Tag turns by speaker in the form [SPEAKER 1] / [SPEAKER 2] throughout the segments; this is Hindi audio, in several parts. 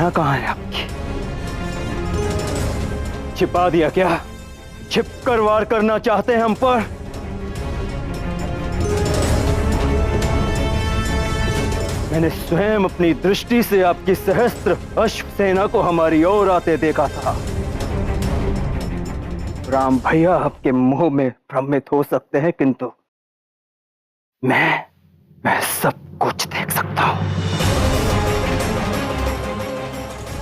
[SPEAKER 1] सेना कहाँ है आपकी? छिपा दिया क्या? छिपकर वार करना चाहते हैं हम पर? मैंने स्वयं अपनी दृष्टि से आपकी सहस्त्र अश्व सेना को हमारी ओर आते देखा था। राम भैया आपके मुंह में भ्रमित हो सकते हैं, किंतु मैं सब कुछ देख सकता हूं।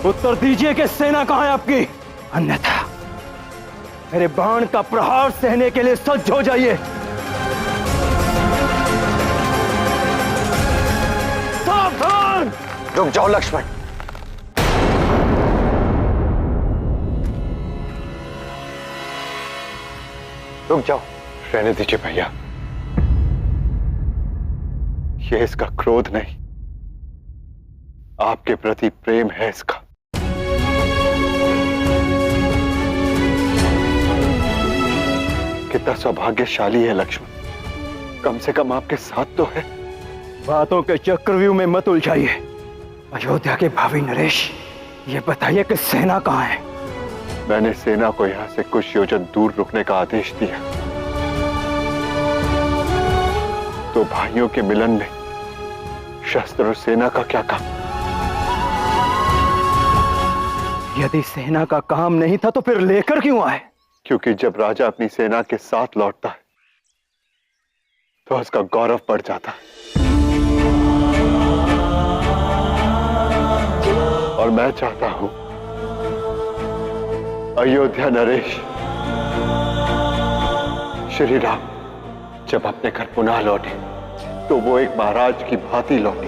[SPEAKER 1] उत्तर दीजिए कि सेना कहां है आपकी, अन्यथा मेरे बाण का प्रहार सहने के लिए सज्ज हो जाइए। सावधान!
[SPEAKER 2] रुक जाओ लक्ष्मण। रुक जाओ।
[SPEAKER 3] रहने दीजिए भैया, ये इसका क्रोध नहीं, आपके प्रति प्रेम है इसका। कितना सौभाग्यशाली है लक्ष्मण, कम से कम आपके साथ तो है।
[SPEAKER 1] बातों के चक्रव्यूह में मत उलझाइए। अयोध्या के भावी नरेश, ये बताइए कि सेना कहां है?
[SPEAKER 3] मैंने सेना को यहां से कुछ योजन दूर रुकने का आदेश दिया। तो भाइयों के मिलन में शस्त्र और सेना का क्या काम?
[SPEAKER 1] यदि सेना का काम नहीं था तो फिर लेकर क्यों आए?
[SPEAKER 3] क्योंकि जब राजा अपनी सेना के साथ लौटता है तो उसका गौरव बढ़ जाता है। और मैं चाहता हूं अयोध्या नरेश श्री राम जब अपने घर पुनः लौटे तो वो एक महाराज की भांति लौटे,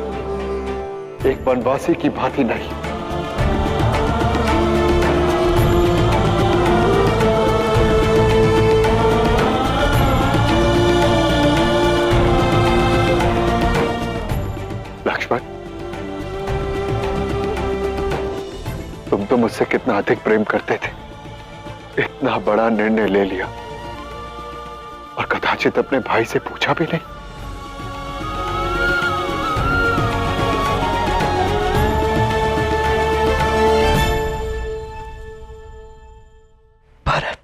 [SPEAKER 3] एक वनवासी की भांति नहीं। लक्ष्मण, तुम तो मुझसे कितना अधिक प्रेम करते थे, इतना बड़ा निर्णय ले लिया और कदाचित अपने भाई से पूछा भी नहीं।
[SPEAKER 1] भरत,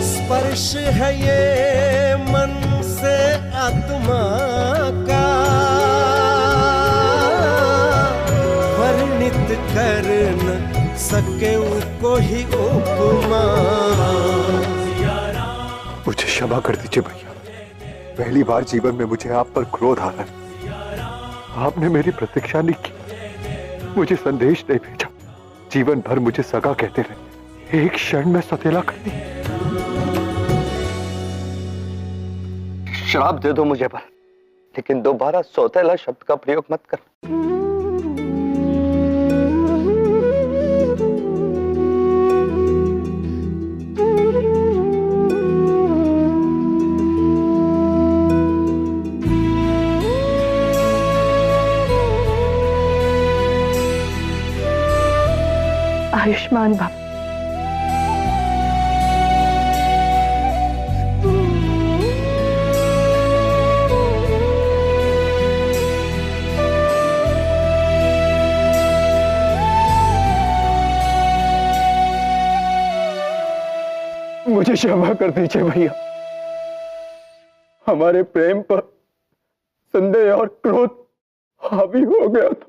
[SPEAKER 4] स्पर्श है ये मन से आत्मा का, वर्णित कर न सके कोई उपमा।
[SPEAKER 3] मुझे क्षमा कर दीजिए भैया, पहली बार जीवन में मुझे आप पर क्रोध आ रहा है। आपने मेरी प्रतीक्षा नहीं की, मुझे संदेश नहीं भेजा, जीवन भर मुझे सगा कहते रहे, एक क्षण में सौतेला कर दी।
[SPEAKER 2] श्राप दे दो मुझे पर, लेकिन दोबारा सौतेला शब्द का प्रयोग मत कर।
[SPEAKER 5] आयुष्मान भव।
[SPEAKER 1] मुझे क्षमा कर दीजिए भैया, हमारे प्रेम पर संदेह और क्रोध हावी हो गया था।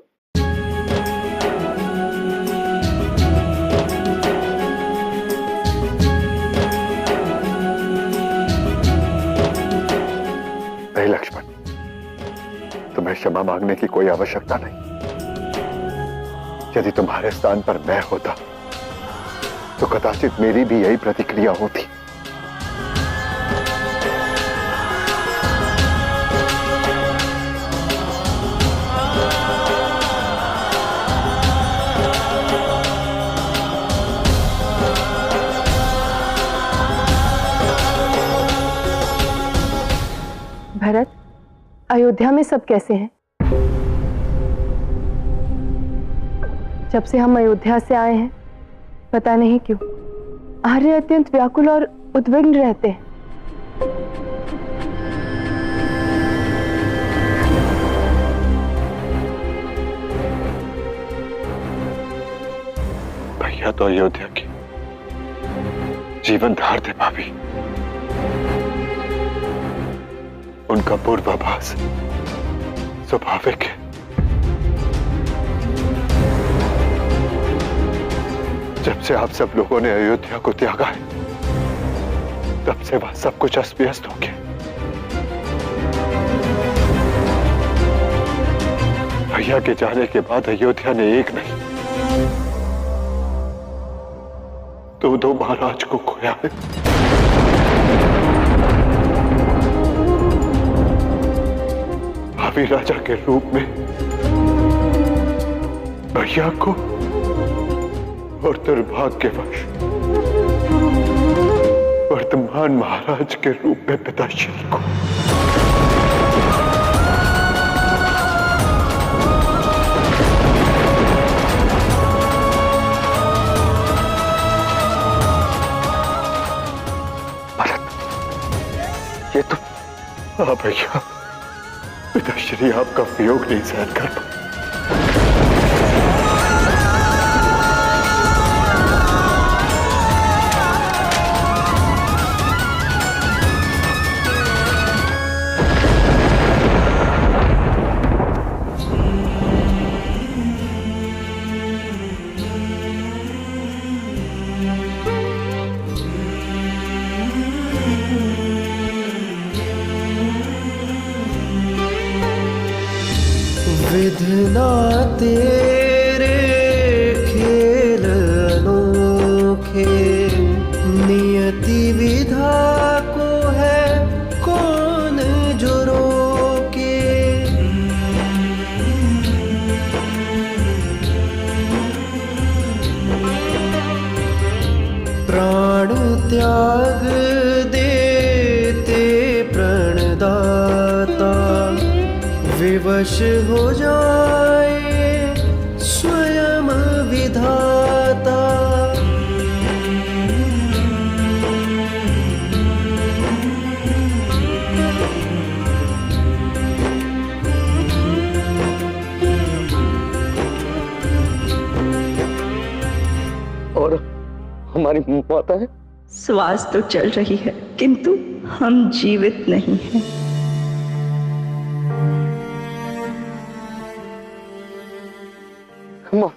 [SPEAKER 3] नहीं लक्ष्मण, तुम्हें क्षमा मांगने की कोई आवश्यकता नहीं। यदि तुम्हारे स्थान पर मैं होता तो कदाचित मेरी भी यही प्रतिक्रिया होती।
[SPEAKER 5] भरत, अयोध्या में सब कैसे हैं? जब से हम अयोध्या से आए हैं, पता नहीं क्यों आर्य अत्यंत व्याकुल और उद्विग्न रहते हैं।
[SPEAKER 3] भैया तो अयोध्या की जीवन धार थे भाभी। उनका पूर्वाभास स्वाभाविक है। जब से आप सब लोगों ने अयोध्या को त्यागा है, तब से वह सब कुछ अस्त व्यस्त हो गया। भैया के जाने के बाद अयोध्या ने एक नहीं दो महाराज को खोया है। भावी राजा के रूप में भैया को और दुर्भाग्यवश वर्तमान महाराज के रूप में पिताश्री को। ये तो हाँ भैया, पिताश्री आपका वियोग नहीं सहन कर पाए।
[SPEAKER 4] विधना तेरे खेल अनोखे, नियति विधा को है कौन जो रोके। प्राण त्याग देते प्रणदाता, विवश हो जाए स्वयं विधाता।
[SPEAKER 2] और हमारी माता है?
[SPEAKER 6] श्वास तो चल रही है, किंतु हम जीवित नहीं हैं।
[SPEAKER 2] माँ,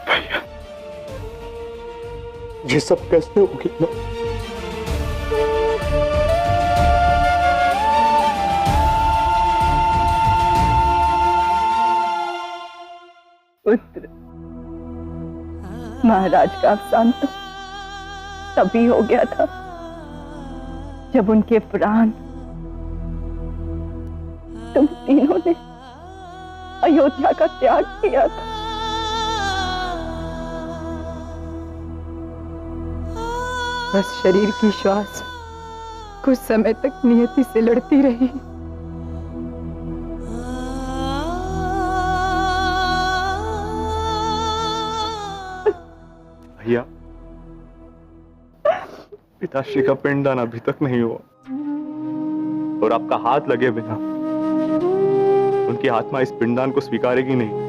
[SPEAKER 3] भैया, ये सब कैसे होगी ना?
[SPEAKER 6] पुत्र, महाराज का अवसान तो तभी हो गया था जब उनके प्राण तुम तीनों ने अयोध्या का त्याग किया था। बस शरीर की श्वास कुछ समय तक नियति से लड़ती रही।
[SPEAKER 3] भैया, पिताश्री का पिंडदान अभी तक नहीं हुआ और आपका हाथ लगे बिना उनकी आत्मा इस पिंडदान को स्वीकारेगी नहीं।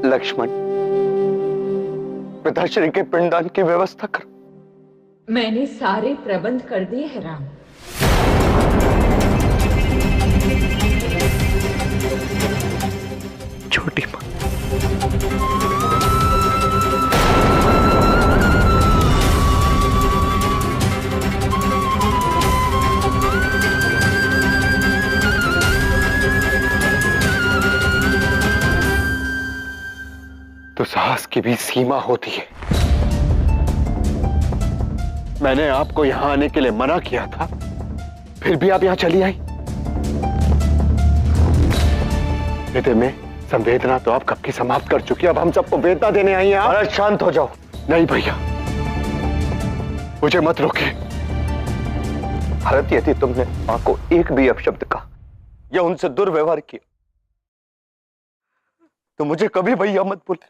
[SPEAKER 2] लक्ष्मण, पिताश्री के पिंडदान की व्यवस्था कर।
[SPEAKER 7] मैंने सारे प्रबंध कर दिए हैं राम।
[SPEAKER 2] छोटी माँ,
[SPEAKER 3] तो साहस की भी सीमा होती है। मैंने आपको यहां आने के लिए मना किया था, फिर भी आप यहां चली आई। हृदय में संवेदना तो आप कब की समाप्त कर चुकी, अब हम सबको वेदना देने आई हैं आप।
[SPEAKER 2] महाराज शांत हो जाओ।
[SPEAKER 3] नहीं भैया, मुझे मत रोके।
[SPEAKER 2] भरत, यदि तुमने मां को एक भी अपशब्द कहा या उनसे दुर्व्यवहार किया तो मुझे कभी भैया मत बोले।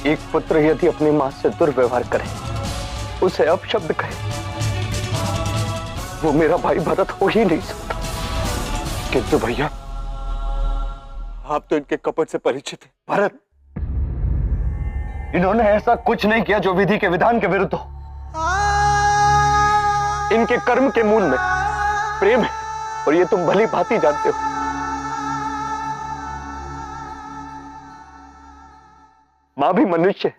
[SPEAKER 2] एक पुत्र यदि अपनी मां से दुर्व्यवहार करे, उसे अपशब्द कहे, वो मेरा भाई भरत हो ही नहीं सकता।
[SPEAKER 3] किंतु भैया, आप तो इनके कपट से परिचित हैं।
[SPEAKER 2] भरत, इन्होंने ऐसा कुछ नहीं किया जो विधि के विधान के विरुद्ध हो। इनके कर्म के मूल में प्रेम है और ये तुम भली भांति जानते हो। मां भी मनुष्य है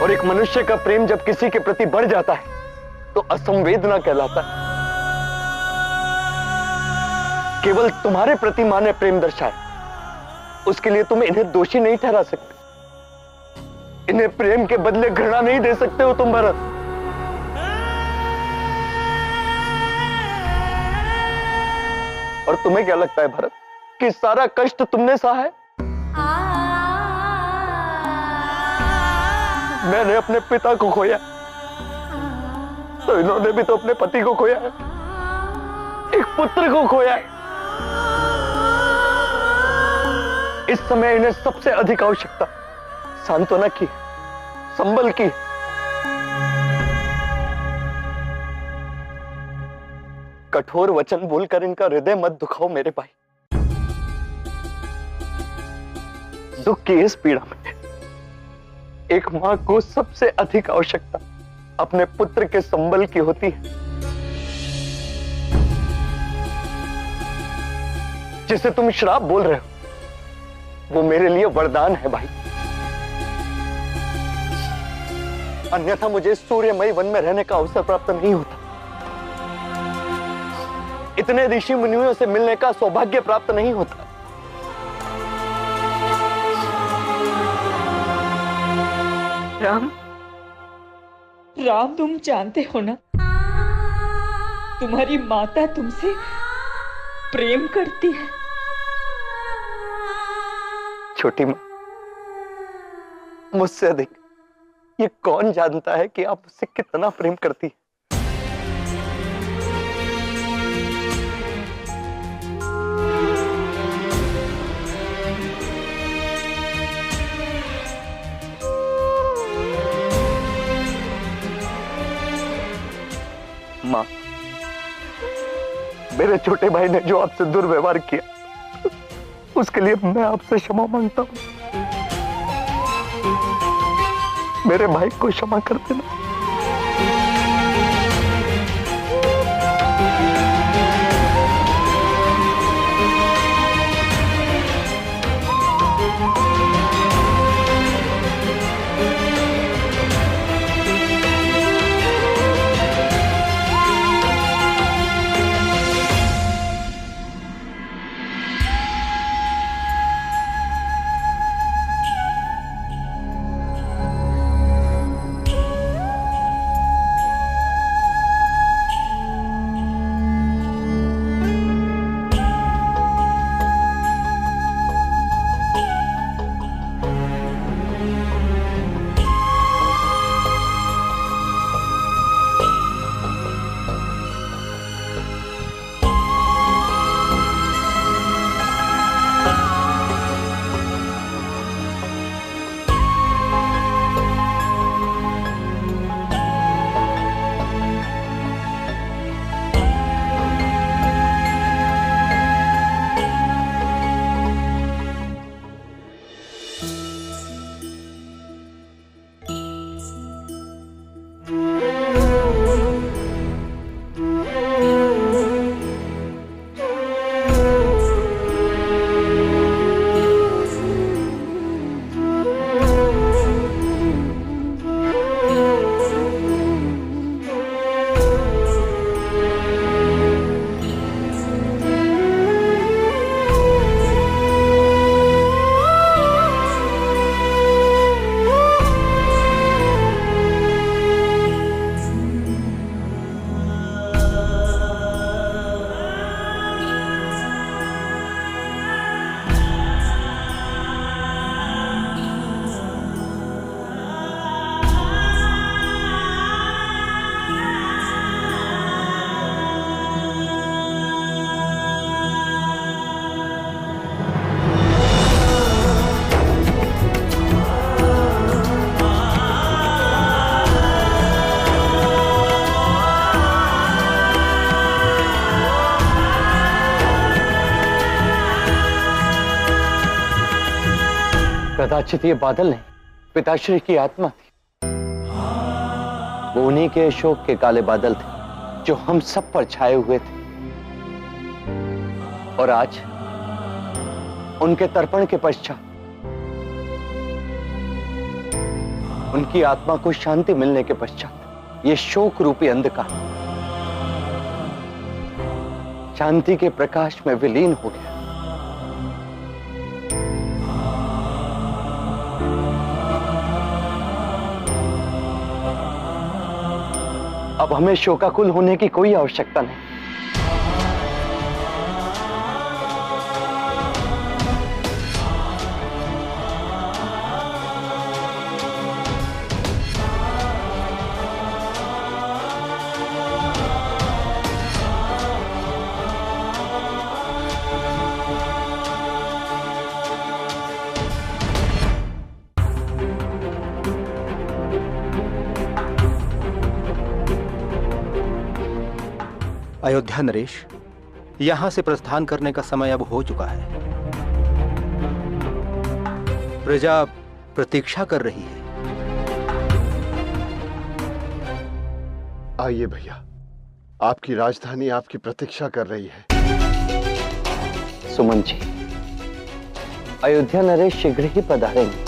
[SPEAKER 2] और एक मनुष्य का प्रेम जब किसी के प्रति बढ़ जाता है तो असंवेदना कहलाता है। केवल तुम्हारे प्रति मां ने प्रेम दर्शाया, उसके लिए तुम इन्हें दोषी नहीं ठहरा सकते। इन्हें प्रेम के बदले घृणा नहीं दे सकते हो तुम भरत। और तुम्हें क्या लगता है भरत कि सारा कष्ट तुमने सहा है? मैंने अपने पिता को खोया तो इन्होंने भी तो अपने पति को खोया है, एक पुत्र को खोया है। इस समय इन्हें सबसे अधिक आवश्यकता सांत्वना की, संबल की। कठोर वचन बोलकर इनका हृदय मत दुखाओ मेरे भाई। दुख की इस पीड़ा में एक मां को सबसे अधिक आवश्यकता अपने पुत्र के संबल की होती है। जिसे तुम श्राप बोल रहे हो वो मेरे लिए वरदान है भाई। अन्यथा मुझे सूर्यमय वन में रहने का अवसर प्राप्त नहीं होता, इतने ऋषि मुनियों से मिलने का सौभाग्य प्राप्त नहीं होता।
[SPEAKER 7] राम, राम, तुम जानते हो ना, तुम्हारी माता तुमसे प्रेम करती है।
[SPEAKER 2] छोटी मां, मुझसे अधिक ये कौन जानता है कि आप मुझसे कितना प्रेम करती है। मां, मेरे छोटे भाई ने जो आपसे दुर्व्यवहार किया उसके लिए मैं आपसे क्षमा मांगता हूं। मेरे भाई को क्षमा कर देना। कदाचित ये बादल नहीं, पिताश्री की आत्मा थी। वो उन्हीं के शोक के काले बादल थे जो हम सब पर छाए हुए थे। और आज उनके तर्पण के पश्चात उनकी आत्मा को शांति मिलने के पश्चात ये शोक रूपी अंधकार शांति के प्रकाश में विलीन हो गया। अब हमें शोकाकुल होने की कोई आवश्यकता नहीं।
[SPEAKER 8] अयोध्या नरेश, यहां से प्रस्थान करने का समय अब हो चुका है। प्रजा प्रतीक्षा कर रही है।
[SPEAKER 3] आइए भैया, आपकी राजधानी आपकी प्रतीक्षा कर रही है।
[SPEAKER 2] सुमन जी, अयोध्या नरेश शीघ्र ही पधारेंगे।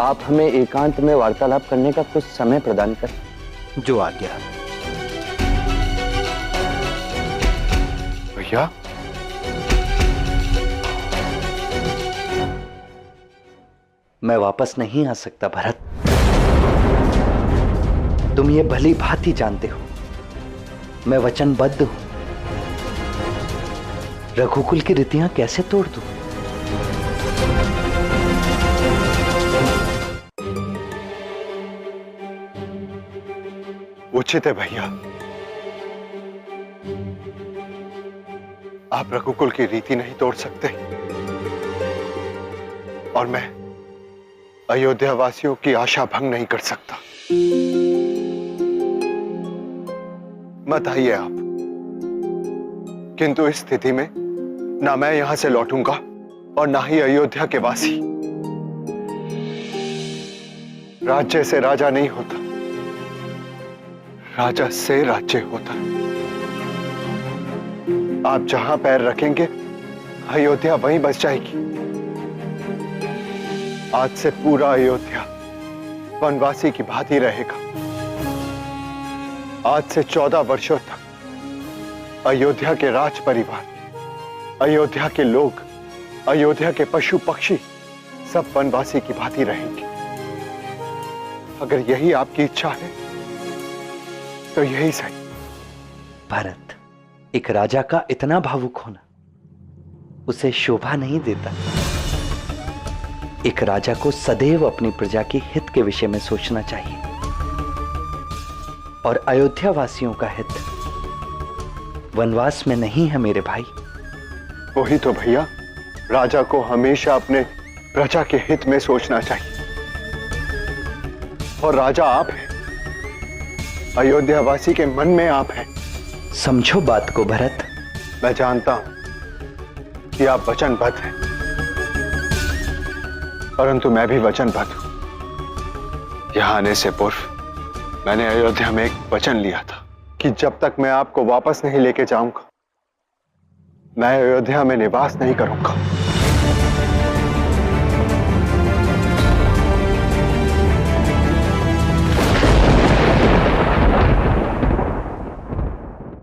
[SPEAKER 2] आप हमें एकांत में वार्तालाप करने का कुछ समय प्रदान करें।
[SPEAKER 8] जो आज्ञा।
[SPEAKER 3] भैया,
[SPEAKER 2] मैं वापस नहीं आ सकता भरत। तुम ये भली भांति जानते हो, मैं वचनबद्ध हूं। रघुकुल की रीतियां कैसे तोड़ दूं?
[SPEAKER 3] उचित है भैया, आप रघुकुल की रीति नहीं तोड़ सकते और मैं अयोध्या वासियों की आशा भंग नहीं कर सकता। मत आइए आप, किंतु इस स्थिति में ना मैं यहां से लौटूंगा और ना ही अयोध्या के वासी। राज्य से राजा नहीं होता, राजा से राज्य होता है। आप जहां पैर रखेंगे अयोध्या वहीं बस जाएगी। आज से पूरा अयोध्या वनवासी की भांति रहेगा। आज से 14 वर्षों तक अयोध्या के राज परिवार, अयोध्या के लोग, अयोध्या के पशु पक्षी सब वनवासी की भांति रहेंगे। अगर यही आपकी इच्छा है तो यही सही।
[SPEAKER 2] भरत, एक राजा का इतना भावुक होना उसे शोभा नहीं देता। एक राजा को सदैव अपनी प्रजा के हित के विषय में सोचना चाहिए और अयोध्या वासियों का हित वनवास में नहीं है मेरे भाई।
[SPEAKER 3] वही तो भैया, राजा को हमेशा अपने प्रजा के हित में सोचना चाहिए और राजा आप हैं। अयोध्या वासी के मन में आप हैं।
[SPEAKER 2] समझो बात को भरत।
[SPEAKER 3] मैं जानता हूं कि आप वचनबद्ध हैं, परंतु मैं भी वचनबद्ध हूं। यहां आने से पूर्व मैंने अयोध्या में एक वचन लिया था कि जब तक मैं आपको वापस नहीं लेके जाऊंगा मैं अयोध्या में निवास नहीं करूंगा।